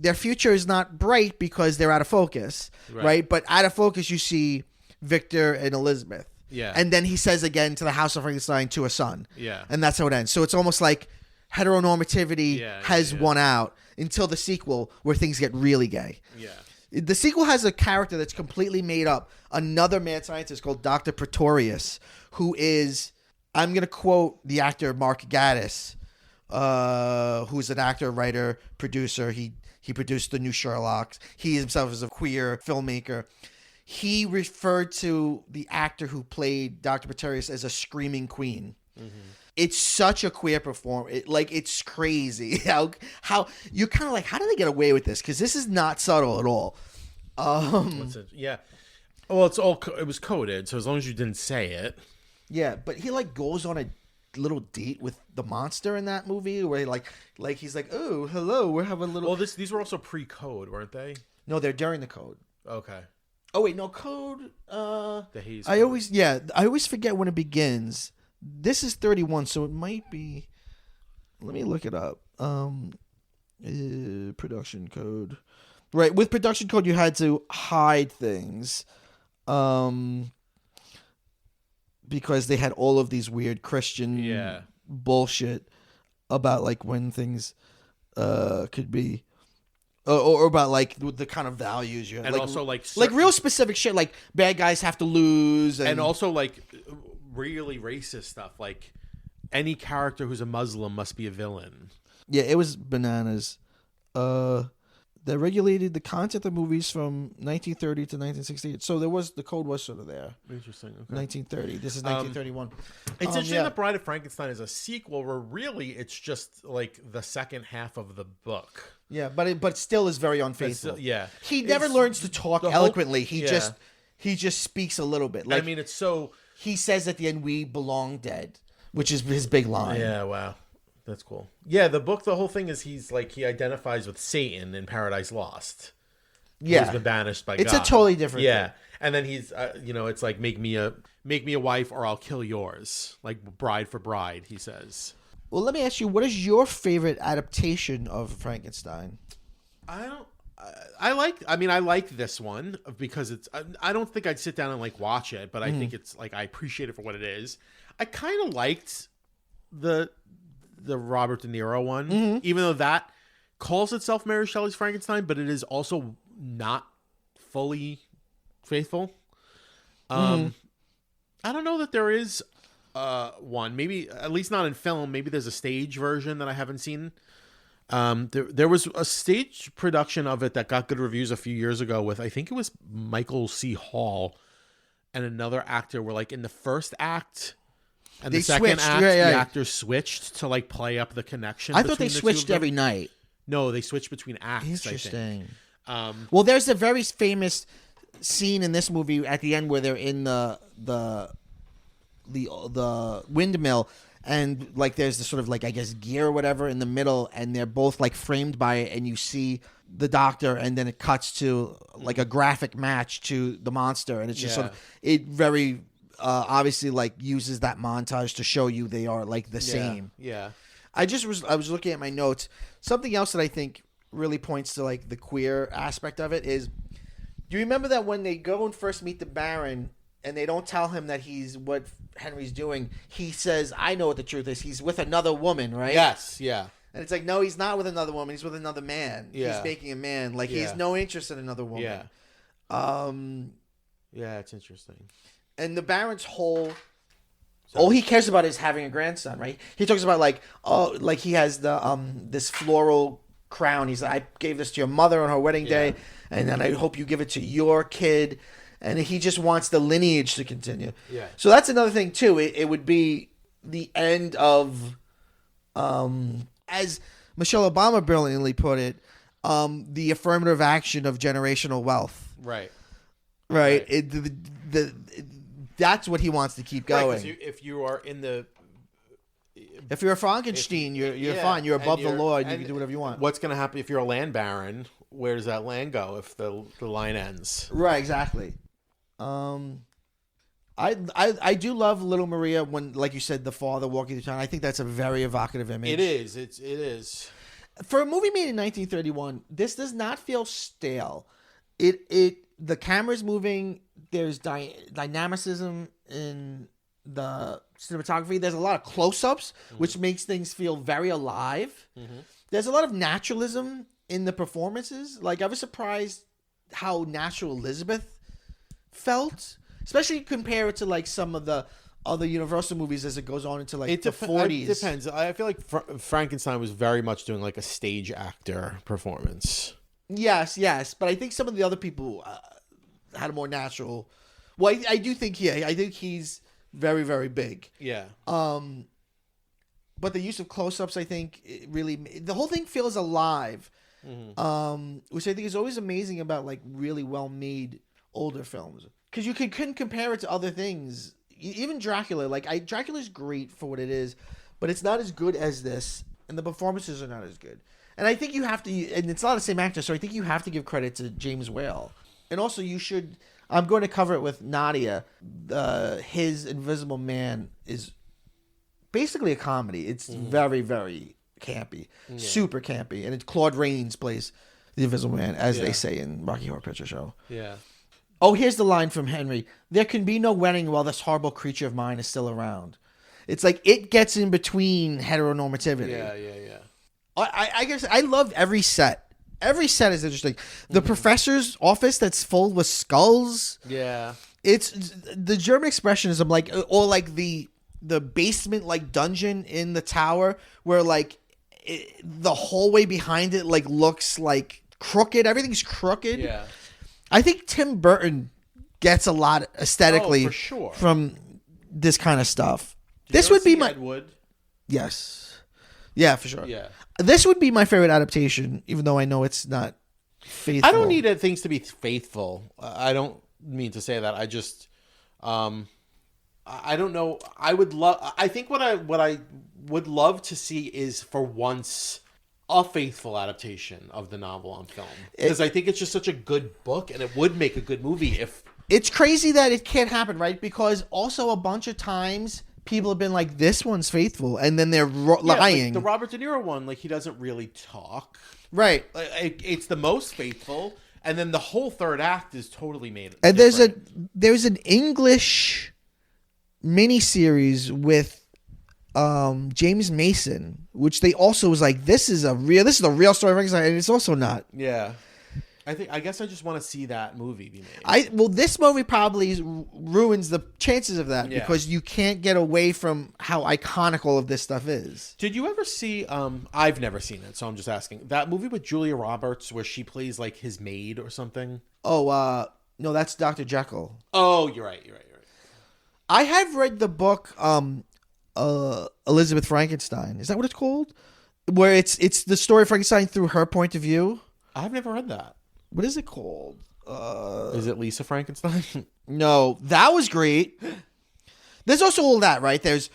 their future is not bright because they're out of focus, right? But out of focus, you see Victor and Elizabeth. Yeah. And then he says again to the House of Frankenstein to a son. Yeah. And that's how it ends. So it's almost like heteronormativity has won out until the sequel where things get really gay. Yeah. The sequel has a character that's completely made up. Another mad scientist called Dr. Pretorius, who is, I'm going to quote the actor Mark Gatiss, who's an actor, writer, producer. He produced the new Sherlock. He himself is a queer filmmaker. He referred to the actor who played Dr. Pretorius as a screaming queen. Mm-hmm. It's such a queer performance. It's crazy how you're kind of like, how do they get away with this? Because this is not subtle at all. Yeah. Well, it was coded, so as long as you didn't say it. Yeah, but he goes on a little date with the monster in that movie where he's like, oh, hello, we're having a little. Well, these were also pre-code, weren't they? No, they're during the code. Okay. Oh wait, no code. The Haze. I always forget when it begins. This is 31, so it might be. Let me look it up. Production code. Right, with production code, you had to hide things, because they had all of these weird Christian bullshit about when things could be. Or about the kind of values you have. And also real specific shit, like bad guys have to lose. And also really racist stuff, like any character who's a Muslim must be a villain. Yeah, it was bananas. That regulated the content of movies from 1930 to 1968. So the code was sort of there. Interesting. Okay. 1930. This is 1931. It's interesting that Bride of Frankenstein is a sequel where really it's just the second half of the book. Yeah, but it still is very unfaithful. He never learns to talk eloquently. He just speaks a little bit. It's so. He says at the end, "We belong dead," which is his big line. Yeah. Wow. That's cool. Yeah, the book, the whole thing is he identifies with Satan in Paradise Lost. Yeah, he's been banished by God. It's a totally different. Yeah, thing. And then he's, it's like make me a wife or I'll kill yours, like bride for bride. He says. Well, let me ask you, what is your favorite adaptation of Frankenstein? I like this one because it's. I don't think I'd sit down and watch it, but I think it's I appreciate it for what it is. I kind of liked the Robert De Niro one, even though that calls itself Mary Shelley's Frankenstein, but it is also not fully faithful. I don't know that there is one. Maybe at least not in film. Maybe there's a stage version that I haven't seen. There was a stage production of it that got good reviews a few years ago with, I think it was Michael C. Hall and another actor were in the first act. And the second act, the actors switched to play up the connection. I thought they switched every night. No, they switched between acts. Interesting. I think. Well, there's a very famous scene in this movie at the end where they're in the windmill, and there's the sort of I guess gear or whatever in the middle, and they're both framed by it, and you see the doctor, and then it cuts to a graphic match to the monster, and it's just sort of it very. Obviously uses that montage to show you they are the same. Yeah. I was looking at my notes. Something else that I think really points to the queer aspect of it is, do you remember that when they go and first meet the Baron and they don't tell him that he's what Henry's doing, he says, I know what the truth is. He's with another woman, right? Yes, yeah. And it's no, he's not with another woman. He's with another man. Yeah. He's making a man. He has no interest in another woman. Yeah. Yeah, it's interesting. And the Baron's all he cares about is having a grandson, right? He talks about he has the this floral crown. He's like, I gave this to your mother on her wedding day, and then I hope you give it to your kid. And he just wants the lineage to continue. Yeah. So that's another thing too. It would be the end of, as Michelle Obama brilliantly put it, the affirmative action of generational wealth. Right. Right. That's what he wants to keep going. Right, if you are in the... If you're a Frankenstein, you're fine. You're above the law, and you can do whatever you want. What's going to happen if you're a land baron? Where does that land go if the line ends? Right, exactly. I do love Little Maria when, like you said, the father walking through town. I think that's a very evocative image. It is. It is. For a movie made in 1931, this does not feel stale. the camera's moving. There's dynamicism in the cinematography. There's a lot of close-ups, which makes things feel very alive. There's a lot of naturalism in the performances. Like, I was surprised how natural Elizabeth felt, especially compare it to like some of the other Universal movies as it goes on into like the 40s. It depends. I feel like Frankenstein was very much doing like a stage actor performance. Yes, but I think some of the other people had a more natural. Well, I do think I think he's very, very big. Yeah. But the use of close-ups, I think, it really the whole thing feels alive, which I think is always amazing about like really well-made older films, because you couldn't compare it to other things. Even Dracula, like Dracula's great for what it is, but it's not as good as this, and the performances are not as good. And I think you have to, and it's not the same actor, so I think you have to give credit to James Whale. And also, you should. I'm going to cover it with Nadia. His Invisible Man is basically a comedy. It's very, very campy, super campy, and Claude Rains plays the Invisible Man, as they say in Rocky Horror Picture Show. Yeah. Oh, here's the line from Henry. There can be no wedding while this horrible creature of mine is still around. It's like it gets in between heteronormativity. Yeah. I guess I loved every set. Every set is interesting. The professor's office that's filled with skulls. Yeah. It's the German expressionism, like, or like the basement like dungeon in the tower where like the hallway behind it like looks like crooked. Everything's crooked. Yeah. I think Tim Burton gets a lot aesthetically for sure. from this kind of stuff. Did This you ever would be see my Ed Wood? Yes. Yeah, for sure. Yeah. This would be my favorite adaptation, even though I know it's not faithful. I don't need things to be faithful. I don't mean to say that. I just, I don't know. I would love. I think what I would love to see is for once a faithful adaptation of the novel on film, because I think it's just such a good book, and it would make a good movie if. It's crazy that it can't happen, right? Because also a bunch of times people have been like, "This one's faithful," and then they're lying. Like the Robert De Niro one, like he doesn't really talk. Right. It's the most faithful, and then the whole third act is totally made. And different. there's an English miniseries with James Mason, which they also was like, this is the real story of Frankenstein, and it's also not. Yeah. I guess I just want to see that movie be made. This movie probably ruins the chances of that because you can't get away from how iconic all of this stuff is. Did you ever see I've never seen it, so I'm just asking. That movie with Julia Roberts where she plays like his maid or something? Oh, no, that's Dr. Jekyll. Oh, you're right. I have read the book Elizabeth Frankenstein. Is that what it's called? Where it's the story of Frankenstein through her point of view. I've never read that. What is it called? Is it Lisa Frankenstein? No, that was great. There's also all that, right? There's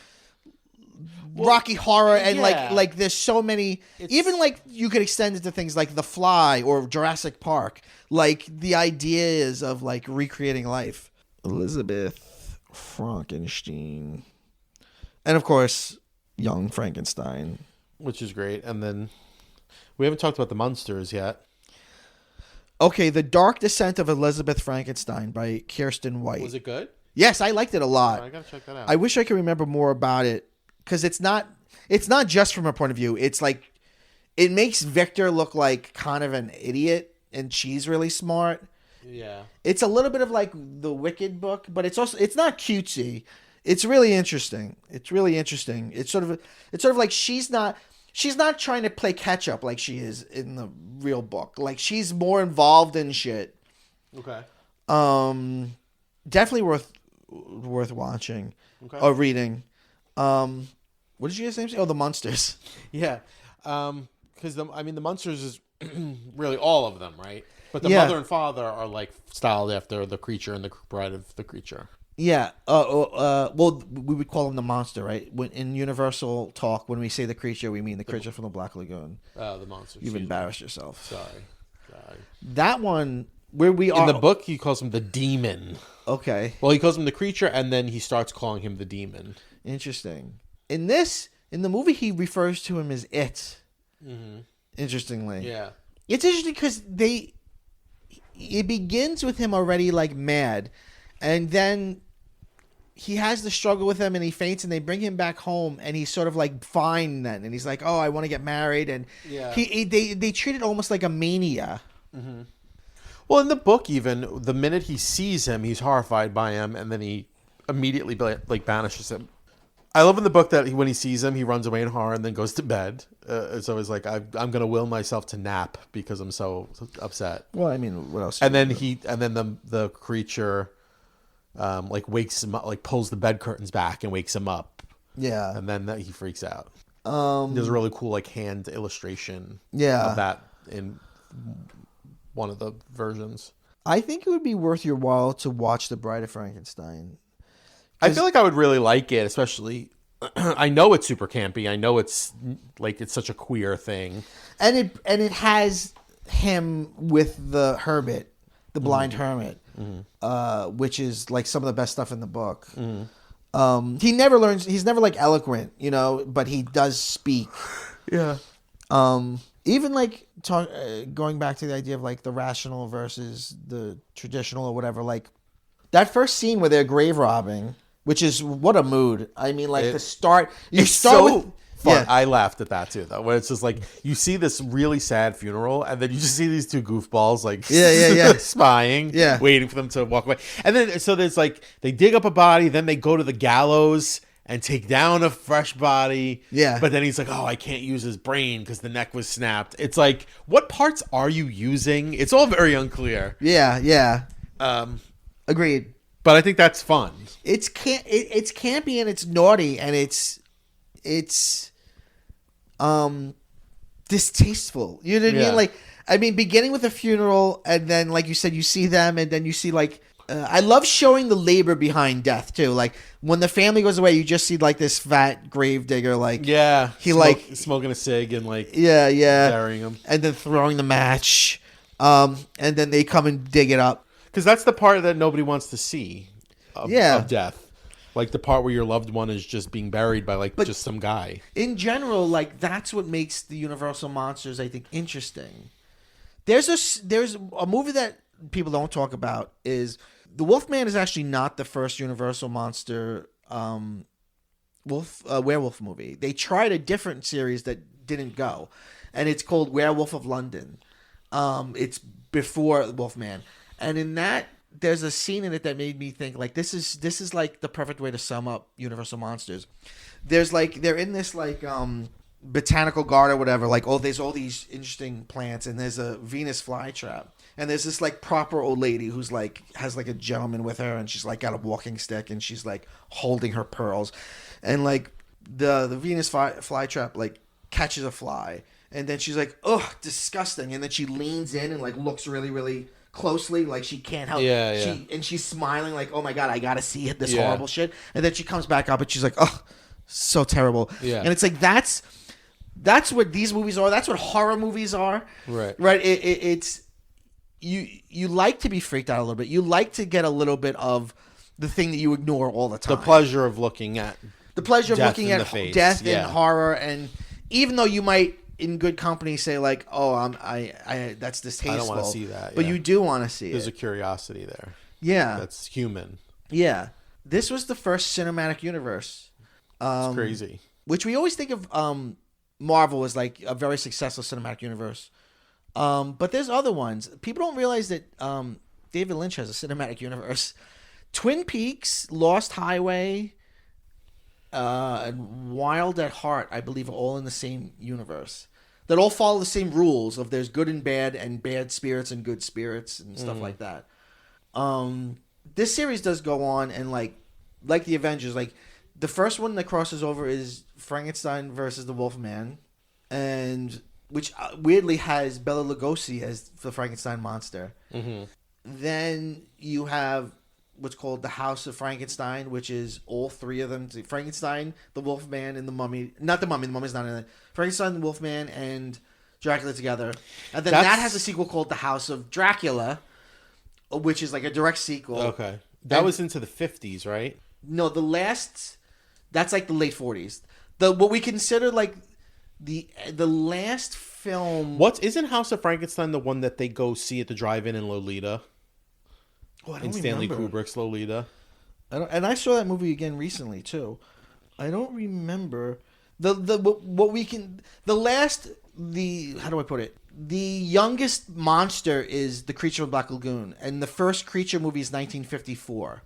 Rocky Horror and like there's so many. Even like you could extend it to things like The Fly or Jurassic Park. Like the ideas of like recreating life. Elizabeth Frankenstein. And of course, Young Frankenstein. Which is great. And then we haven't talked about the monsters yet. Okay, The Dark Descent of Elizabeth Frankenstein by Kirsten White. Was it good? Yes, I liked it a lot. I gotta check that out. I wish I could remember more about it because it's not just from her point of view. It's like it makes Victor look like kind of an idiot and she's really smart. Yeah. It's a little bit of like the Wicked book, but it's not cutesy. It's really interesting. It's sort of like she's not trying to play catch up like she is in the real book. Like she's more involved in shit. Okay. Definitely worth watching or reading. What did you guys say? Oh, The Monsters. Yeah. Because the Monsters is really all of them, right? But the mother and father are like styled after the creature and the bride of the creature. Yeah. Well, we would call him the monster, right? In Universal talk, when we say the creature, we mean the creature from the Black Lagoon. Oh, the monster. You've embarrassed yourself. Sorry. That one, where we are... In the book, he calls him the demon. Okay. Well, he calls him the creature, and then he starts calling him the demon. Interesting. In the movie, he refers to him as it. Mm-hmm. Interestingly. Yeah. It's interesting because it begins with him already like mad, and then he has the struggle with them, and he faints, and they bring him back home, and he's sort of like fine then, and he's like, oh, I want to get married, and they treat it almost like a mania. Mm-hmm. Well, in the book, even the minute he sees him, he's horrified by him, and then he immediately like banishes him. I love in the book that when he sees him, he runs away in horror and then goes to bed. So he's like, I'm going to will myself to nap because I'm so upset. Well, I mean, what else? And then the creature, like wakes him up, like pulls the bed curtains back and wakes him up. Yeah. And then he freaks out. There's a really cool like hand illustration. Yeah. Of that in one of the versions. I think it would be worth your while to watch The Bride of Frankenstein. I feel like I would really like it, especially I know it's super campy. I know it's like it's such a queer thing. And it has him with the hermit, the blind hermit, which is like some of the best stuff in the book. He never learns, he's never like eloquent, you know, but he does speak. Yeah. Even like going back to the idea of like the rational versus the traditional or whatever, like that first scene where they're grave robbing, which is what a mood. I mean, like the start. It's so fun. Yeah. I laughed at that too, though. Where it's just like you see this really sad funeral, and then you just see these two goofballs like spying, waiting for them to walk away. And then so there's like they dig up a body, then they go to the gallows and take down a fresh body. Yeah. But then he's like, oh, I can't use his brain because the neck was snapped. It's like, what parts are you using? It's all very unclear. Yeah, yeah. Agreed. But I think that's fun. It's campy and it's naughty and it's distasteful. You know what I mean? Like, I mean, beginning with a funeral and then, like you said, you see them and then you see like. I love showing the labor behind death too. Like when the family goes away, you just see like this fat grave digger, like he smoking a cig and like burying him, and then throwing the match, and then they come and dig it up because that's the part that nobody wants to see. Of death, like the part where your loved one is just being buried by just some guy. In general, like that's what makes the Universal monsters, I think, interesting. There's a movie that people don't talk about is. The Wolfman is actually not the first Universal monster werewolf movie. They tried a different series that didn't go, and it's called Werewolf of London. It's before Wolfman, and in that there's a scene in it that made me think like this is like the perfect way to sum up Universal monsters. There's like they're in this like botanical garden or whatever. Like there's all these interesting plants, and there's a Venus flytrap. And there's this like proper old lady who's like has like a gentleman with her, and she's like got a walking stick, and she's like holding her pearls, and like the Venus flytrap like catches a fly, and then she's like, ugh, disgusting, and then she leans in and like looks really really closely, like she can't help. And she's smiling like, oh my god, I gotta see this horrible shit, and then she comes back up and she's like, oh, so terrible. And it's like that's what these movies are. That's what horror movies are. Right. It's. You like to be freaked out a little bit. You like to get a little bit of the thing that you ignore all the time. The pleasure of looking at death and horror, and even though you might, in good company, say like, "Oh, I that's distasteful." I don't want to see that, but you do want to see There's a curiosity there. Yeah, that's human. Yeah, this was the first cinematic universe. It's crazy. Which we always think of Marvel as like a very successful cinematic universe. But there's other ones. People don't realize that David Lynch has a cinematic universe. Twin Peaks, Lost Highway, and Wild at Heart, I believe, are all in the same universe. That all follow the same rules of there's good and bad spirits and good spirits and stuff like that. This series does go on and like the Avengers, like the first one that crosses over is Frankenstein versus the Wolfman, and which weirdly has Bela Lugosi as the Frankenstein monster. Then you have what's called the House of Frankenstein, which is all three of them: Frankenstein, the Wolfman, and the Mummy. Not the Mummy. The Mummy's not in it. Frankenstein, the Wolfman, and Dracula together. And then that has a sequel called The House of Dracula, which is like a direct sequel. Okay, that was into the 50s, right? No, that's like the late 40s. What we consider like the last film. What isn't House of Frankenstein the one that they go see at the drive-in in Lolita? Oh, I don't in Stanley remember. Kubrick's Lolita. And I saw that movie again recently too. I don't remember what we can. How do I put it? The youngest monster is the Creature of Black Lagoon, and the first Creature movie is 1954,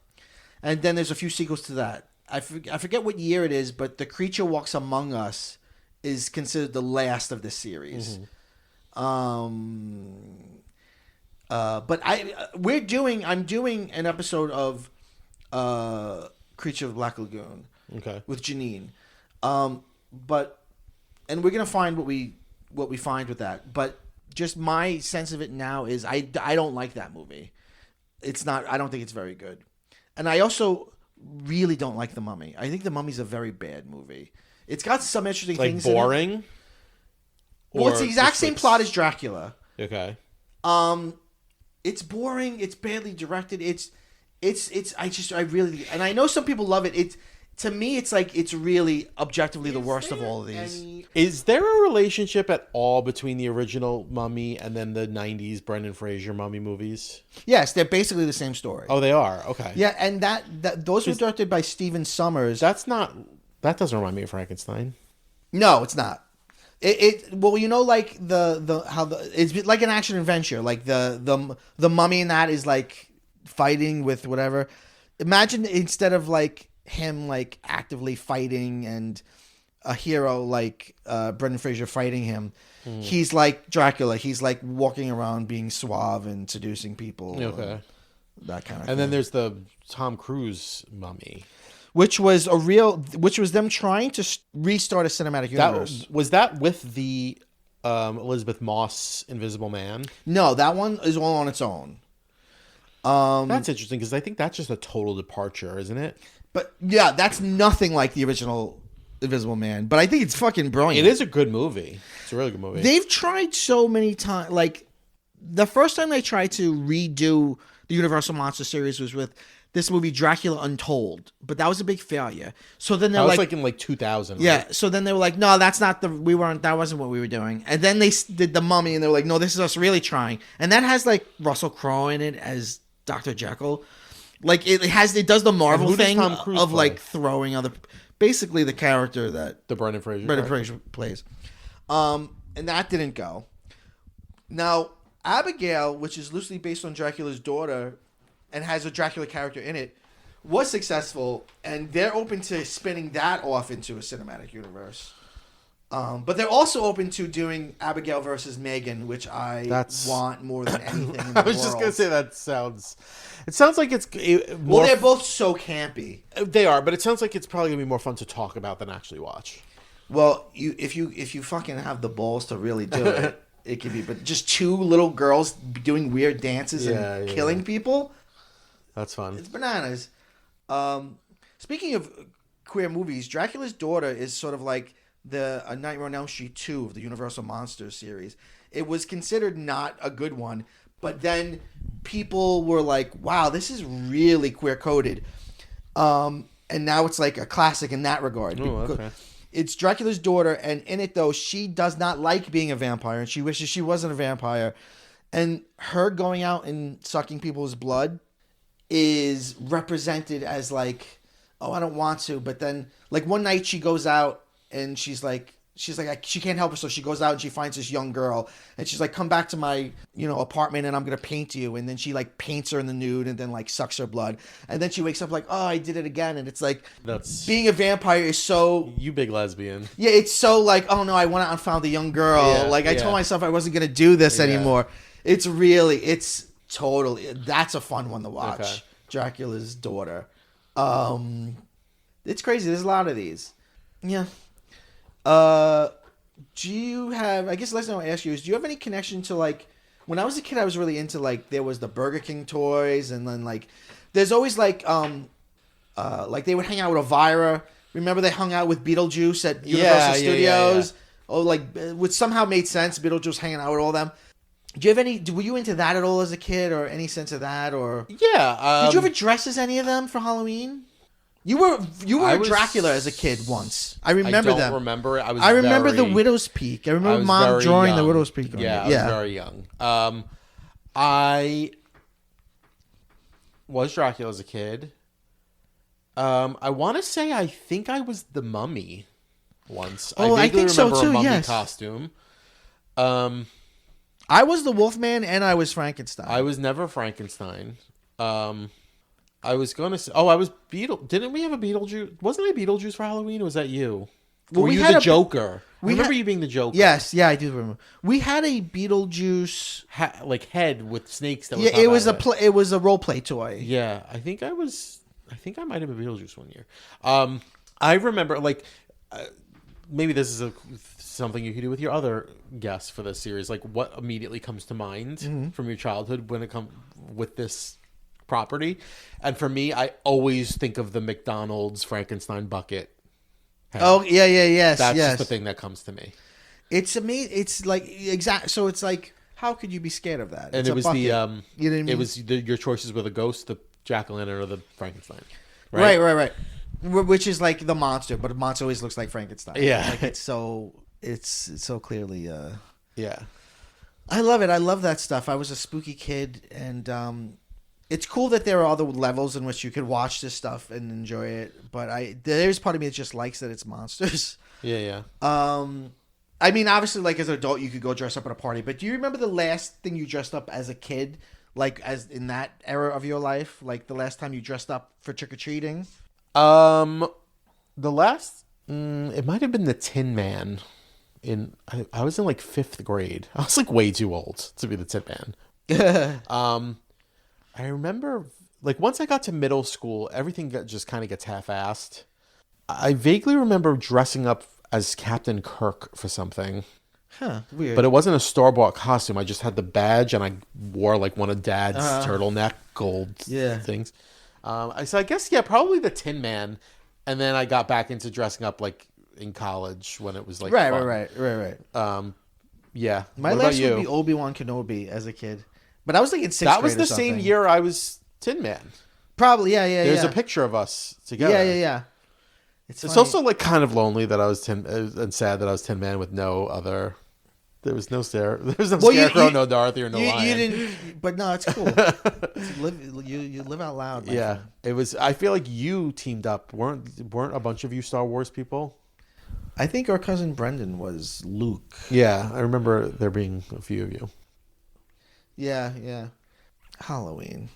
and then there's a few sequels to that. I forget what year it is, but the Creature Walks Among Us is considered the last of this series. But I'm doing an episode of Creature of Black Lagoon, Okay. with Janine, and we're gonna find what we find with that. But just my sense of it now is I don't like that movie. It's not. I don't think it's very good, and I also really don't like The Mummy. I think The Mummy's a very bad movie. It's got some interesting things. Like boring. In it. Well, it's the exact same plot as Dracula. Okay. It's boring. It's badly directed. I really, and I know some people love it. To me, it's like it's really objectively the worst of all of these. Is there a relationship at all between the original Mummy and then the 90s Brendan Fraser Mummy movies? Yes, they're basically the same story. Oh, they are? Okay. Yeah, and those were directed by Stephen Sommers. That doesn't remind me of Frankenstein. No, it's not. Well, you know, like it's like an action adventure. Like the Mummy in that is like fighting with whatever. Imagine instead of like him like actively fighting and a hero like Brendan Fraser fighting him, he's like Dracula. He's like walking around being suave and seducing people. Okay. That kind of thing. And then there's the Tom Cruise Mummy. Which was them trying to restart a cinematic universe. Was that with the Elizabeth Moss Invisible Man? No, that one is all on its own. That's interesting because I think that's just a total departure, isn't it? But yeah, that's nothing like the original Invisible Man. But I think it's fucking brilliant. It is a good movie. It's a really good movie. They've tried so many times. Like the first time they tried to redo the Universal Monster series was with this movie Dracula Untold, but that was a big failure. So then they're like in like 2000. Yeah. Right? So then they were like, no, that wasn't what we were doing. And then they did The Mummy, and they were like, no, this is us really trying. And that has like Russell Crowe in it as Dr. Jekyll. Like it does the Marvel thing of like throwing basically the character that the Brendan Fraser plays. And that didn't go. Now, Abigail, which is loosely based on Dracula's daughter and has a Dracula character in it, was successful, and they're open to spinning that off into a cinematic universe. But they're also open to doing Abigail versus Megan, which I want more than anything in the I was world. just going to say it sounds like it's more... Well, they're both so campy. They are, but it sounds like it's probably going to be more fun to talk about than actually watch. Well, if you fucking have the balls to really do it, it could be. But just two little girls doing weird dances and killing people... That's fun. It's bananas. Speaking of queer movies, Dracula's Daughter is sort of like a Nightmare on Elm Street 2 of the Universal Monsters series. It was considered not a good one, but then people were like, wow, this is really queer-coded. And now it's like a classic in that regard. Oh, okay. It's Dracula's daughter, and in it, though, she does not like being a vampire, and she wishes she wasn't a vampire. And her going out and sucking people's blood is represented as like, oh, I don't want to. But then like one night she goes out and she's like, she can't help it. So she goes out and she finds this young girl and she's like, come back to my, apartment and I'm going to paint you. And then she like paints her in the nude and then like sucks her blood. And then she wakes up like, oh, I did it again. And it's like, being a vampire is so... You big lesbian. Yeah, it's so like, oh no, I went out and found the young girl. I told myself I wasn't going to do this anymore. It's totally, that's a fun one to watch. Okay. Dracula's Daughter. It's crazy. There's a lot of these. Yeah. Do you have, I guess the last thing I'll ask you is, do you have any connection to like, when I was a kid, I was really into like, there was the Burger King toys and then like, there's always like they would hang out with Elvira. Remember they hung out with Beetlejuice at Universal Studios? Yeah. Oh, like, which somehow made sense. Beetlejuice hanging out with all them. Do you have were you into that at all as a kid or any sense of that or? Yeah. Did you ever dress as any of them for Halloween? You were I was- Dracula as a kid once. I remember I don't them. remember it. I remember the Widow's Peak. I remember Mom drawing the Widow's Peak. On Yeah, it. I was very young. I was Dracula as a kid. I want to say I think I was the Mummy once. Oh, I think so, remember too, a mummy yes. costume. I was the Wolfman and I was Frankenstein. I was never Frankenstein. I was gonna say, I was Didn't we have a Beetlejuice? Wasn't I Beetlejuice for Halloween? Or was that you? Well, Were we you had the a- Joker? I we remember had- you being the Joker. Yes, yeah, I do remember. We had a Beetlejuice. Like head with snakes. That Yeah, was it was it was a role play toy. Yeah, I think I might have been Beetlejuice one year. I remember maybe this is something you could do with your other guests for this series. Like, what immediately comes to mind from your childhood when it comes with this property? And for me, I always think of the McDonald's Frankenstein bucket. head. Oh yeah, yes, That's yes. just the thing that comes to me. It's amazing. It's like So it's like, how could you be scared of that? And It's it a was bucket. the You know what I mean? it was your choices were the ghost, the jack-o'-lantern, or the Frankenstein. Right. Which is like the monster, but the monster always looks like Frankenstein. Yeah. Like it's so clearly. Yeah. I love it. I love that stuff. I was a spooky kid, and it's cool that there are other levels in which you could watch this stuff and enjoy it. But there's part of me that just likes that it's monsters. Yeah. I mean, obviously, like as an adult, you could go dress up at a party. But do you remember the last thing you dressed up as a kid, like as in that era of your life, like the last time you dressed up for trick or treating? The last, it might have been the Tin Man. I was in like 5th grade. I was like way too old to be the Tin Man. I remember like once I got to middle school, everything just kind of gets half-assed. I vaguely remember dressing up as Captain Kirk for something. Huh, weird. But it wasn't a store-bought costume. I just had the badge and I wore like one of Dad's turtleneck gold things. So I guess, probably the Tin Man. And then I got back into dressing up like in college when it was like fun. Right. Yeah. My What last about you? would be Obi-Wan Kenobi as a kid. But I was like in 6th That was grade or the same something. year I was Tin Man. Probably, yeah. There's a picture of us together. Yeah. It's also like kind of lonely that I was and sad that I was Tin Man with no other. There was no Scarecrow, no Dorothy, or no Lion. You didn't, but no, it's cool. You live out loud. My Yeah, friend. it was. I feel like you teamed up. Weren't a bunch of you Star Wars people? I think our cousin Brendan was Luke. Yeah, I remember there being a few of you. Yeah. Halloween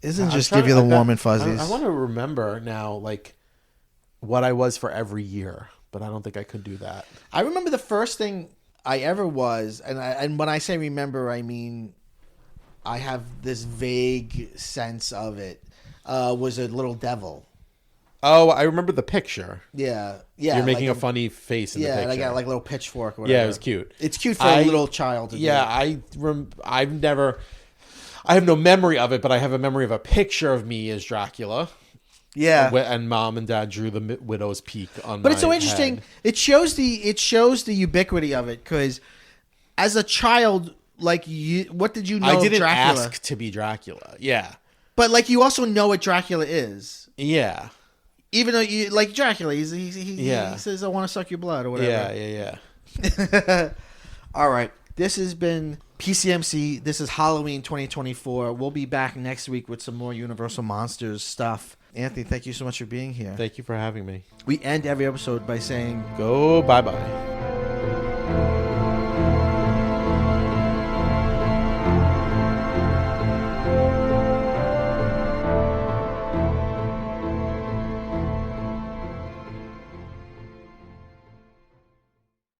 isn't I was just trying give you to- the I warm bet- and fuzzies. I want to remember now, like what I was for every year, but I don't think I could do that. I remember the first thing I ever was, and when I say remember, I mean I have this vague sense of it. Was a little devil. Oh, I remember the picture. Yeah. You're making a funny face in the Yeah, picture. and I got like a little pitchfork. Or whatever. Yeah, it was cute. It's cute for a little child to do. I have no memory of it, but I have a memory of a picture of me as Dracula. Yeah. And Mom and Dad drew the Widow's Peak on. But it's so my interesting. head. It shows the ubiquity of it because as a child, like what did you know? I didn't of Dracula? ask to be Dracula. Yeah. But like you also know what Dracula is, Yeah. even though you like Dracula. He Yeah. says, "I want to suck your blood" or whatever. Yeah. All right. This has been PCMC. This is Halloween 2024. We'll be back next week with some more Universal Monsters stuff. Anthony, thank you so much for being here. Thank you for having me. We end every episode by saying, Go bye-bye.